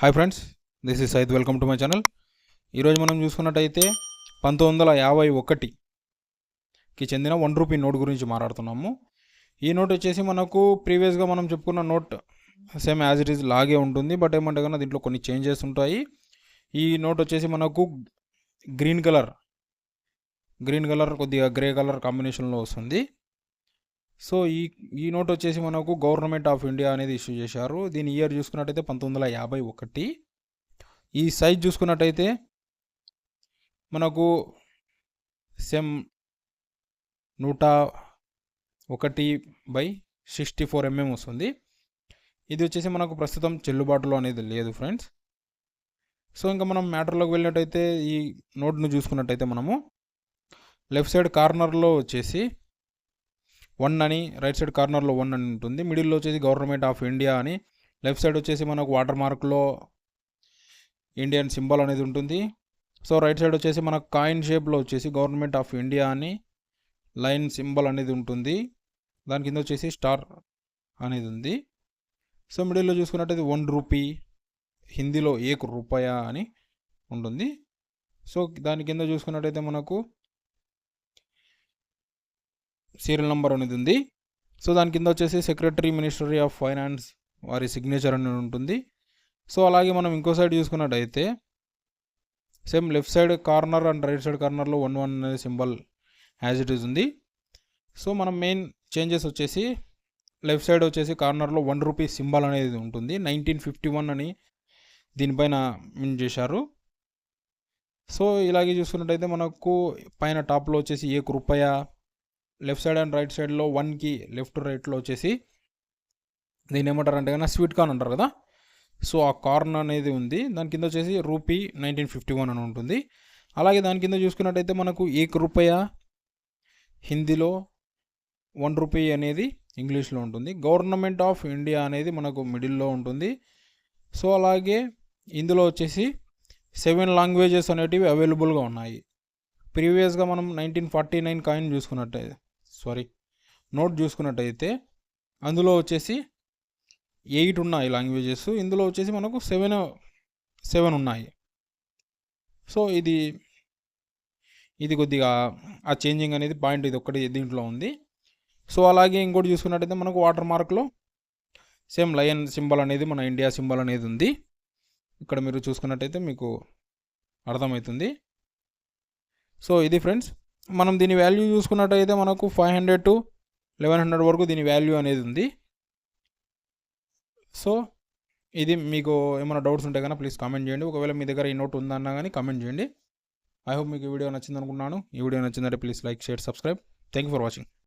Hi friends, this is Syed. Welcome to my channel. ఈరోజు మనం చూసుకున్నట్టయితే 1951కి చెందిన ₹1 నోట్ గురించి మాట్లాడుతున్నాము. ఈ నోట్ వచ్చేసి మనకు ప్రీవియస్గా మనం చెప్పుకున్న note same as it is లాగే ఉంటుంది. బట్ ఏమంటే కన్నా దీంట్లో కొన్ని చేంజెస్ ఉంటాయి. ఈ నోట్ వచ్చేసి మనకు గ్రీన్ కలర్ కొద్దిగా గ్రే కలర్ కాంబినేషన్లో వస్తుంది. సో ఈ నోట్ వచ్చేసి మనకు గవర్నమెంట్ ఆఫ్ ఇండియా అనేది ఇష్యూ చేశారు. దీని ఇయర్ చూసుకున్నట్టయితే 1951. ఈ సైజ్ చూసుకున్నట్టయితే మనకు సేమ్ 101/64 mm వస్తుంది. ఇది వచ్చేసి మనకు ప్రస్తుతం చెల్లుబాటులో అనేది లేదు ఫ్రెండ్స్. సో ఇంకా మనం మ్యాటర్లోకి వెళ్ళినట్టయితే ఈ నోట్ను చూసుకున్నట్టయితే మనము లెఫ్ట్ సైడ్ కార్నర్లో వచ్చేసి 1 అని, రైట్ సైడ్ కార్నర్లో 1 అని ఉంటుంది. మిడిల్లో వచ్చేసి గవర్నమెంట్ ఆఫ్ ఇండియా అని, లెఫ్ట్ సైడ్ వచ్చేసి మనకు వాటర్ మార్క్లో ఇండియన్ సింబల్ అనేది ఉంటుంది. సో రైట్ సైడ్ వచ్చేసి మనకు కాయిన్ షేప్లో వచ్చేసి గవర్నమెంట్ ఆఫ్ ఇండియా అని లైన్ సింబల్ అనేది ఉంటుంది. దాని కింద వచ్చేసి స్టార్ అనేది ఉంది. సో మిడిల్లో చూసుకున్నట్టయితే ₹1, హిందీలో 1 రూపాయ అని ఉంటుంది. సో దాని కింద చూసుకున్నట్టయితే మనకు సీరియల్ నెంబర్ అనేది ఉంది. సో దాని కింద వచ్చేసి సెక్రటరీ మినిస్ట్రీ ఆఫ్ ఫైనాన్స్ వారి సిగ్నేచర్ అనేది ఉంటుంది. సో అలాగే మనం ఇంకో సైడ్ చూసుకున్నట్టయితే same left side corner and right side కార్నర్లో 1 అనే సింబల్ యాజ్ ఇట్ ఈజ్ ఉంది. సో మనం మెయిన్ చేంజెస్ వచ్చేసి లెఫ్ట్ సైడ్ వచ్చేసి కార్నర్లో ₹1 సింబల్ అనేది ఉంటుంది. 1951 అని దీనిపైన మిన్ చేశారు. సో ఇలాగే చూసుకున్నట్టయితే మనకు పైన టాప్లో వచ్చేసి ₹1, లెఫ్ట్ సైడ్ అండ్ రైట్ సైడ్లో 1కి లెఫ్ట్ రైట్లో వచ్చేసి దీన్ని ఏమంటారు అంటే కన్నా స్వీట్ కార్న్ అంటారు కదా. సో ఆ కార్న్ అనేది ఉంది. దాని కింద వచ్చేసి ₹1951 అని ఉంటుంది. అలాగే దాని కింద చూసుకున్నట్టయితే మనకు ₹1 హిందీలో, ₹1 అనేది ఇంగ్లీష్లో ఉంటుంది. గవర్నమెంట్ ఆఫ్ ఇండియా అనేది మనకు మిడిల్లో ఉంటుంది. సో అలాగే ఇందులో వచ్చేసి 7 లాంగ్వేజెస్ అనేటివి అవైలబుల్గా ఉన్నాయి. ప్రీవియస్గా మనం 1949 కాయిన్ నోట్ చూసుకున్నట్టయితే అందులో వచ్చేసి 8 ఉన్నాయి లాంగ్వేజెస్. ఇందులో వచ్చేసి మనకు 7 ఉన్నాయి. సో ఇది కొద్దిగా ఆ చేంజింగ్ అనేది పాయింట్ ఇది ఒక్కటి దీంట్లో ఉంది. సో అలాగే ఇంకోటి చూసుకున్నట్టయితే మనకు వాటర్ మార్క్లో సేమ్ లయన్ సింబల్ అనేది మన ఇండియా సింబల్ అనేది ఉంది. ఇక్కడ మీరు చూసుకున్నట్టయితే మీకు అర్థమవుతుంది. సో ఇది ఫ్రెండ్స్, మనం దీని వాల్యూ చూసుకున్నట్టయితే మనకు 500 to 1100 వరకు దీని వాల్యూ అనేది ఉంది. సో ఇది మీకు ఏమైనా డౌట్స్ ఉంటే కనుక ప్లీజ్ కామెంట్ చేయండి. ఒకవేళ మీ దగ్గర ఈ నోట్ ఉందన్నా కానీ కామెంట్ చేయండి. ఐ హోప్ మీకు ఈ వీడియో నచ్చింది అనుకున్నాను. ఈ వీడియో నచ్చిందంటే please like, share, subscribe. Thank you for watching.